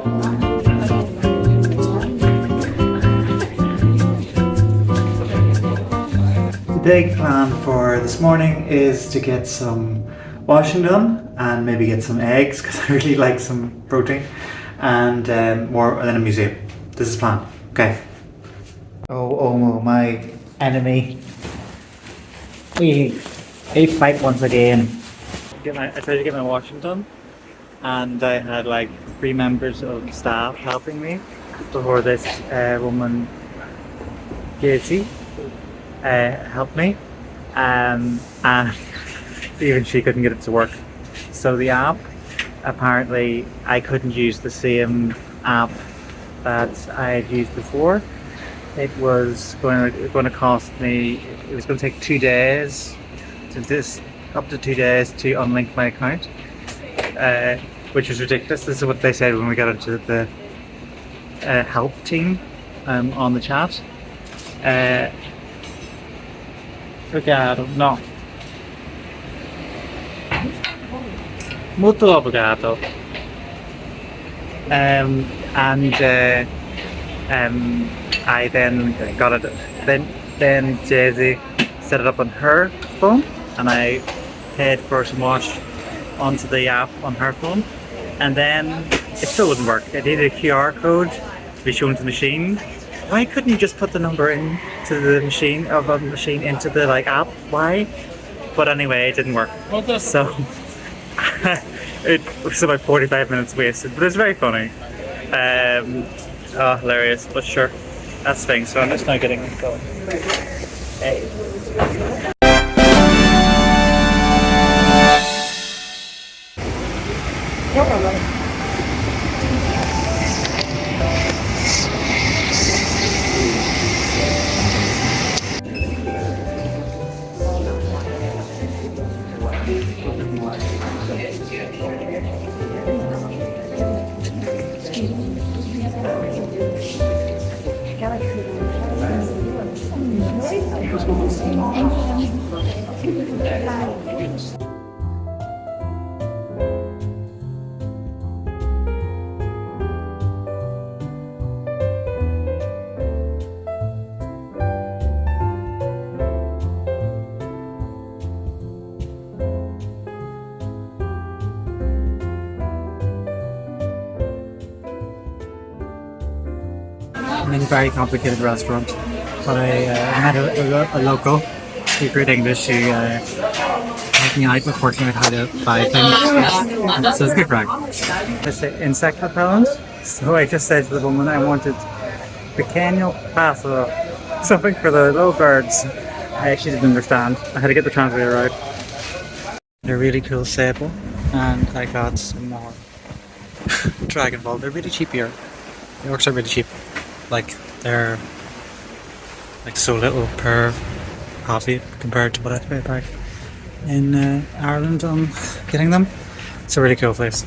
The big plan for this morning is to get some washing done and maybe get some eggs because I really like some protein and more than a museum. This is the plan. Okay. Oh, Omo, my enemy. We fight once again. I tried to get my washing done and I had like 3 members of staff helping me before this woman, Katie, helped me, and even she couldn't get it to work. So the app, apparently I couldn't use the same app that I had used before. It was going to cost me, it was going to take 2 days up to 2 days to unlink my account, which was ridiculous. This is what they said when we got into the help team on the chat. Obrigado. No. Muito obrigado. I then got it. Then Jay-Z set it up on her phone, and I paid for some wash onto the app on her phone, and then it still wouldn't work. It needed a QR code to be shown to the machine. Why couldn't you just put the number into the machine into the app? Why? But anyway, it didn't work. So it was about 45 minutes wasted, but it's very funny. Oh, hilarious, but sure, that's things. So I'm just now getting going. Hey. No problem. I'm in a very complicated restaurant, but I met a local who great English who helped me out. Unfortunately, I had to buy things, so it's good crack. It's insect repellent, so I just said to the woman I wanted pequeño paso, something for the little birds. She didn't understand. I had to get the translator out. They're really cool sable, and I got some more Dragon Ball. They're really cheap here. The orcs are really cheap. They're so little per coffee compared to what I pay back in Ireland on getting them. It's a really cool place.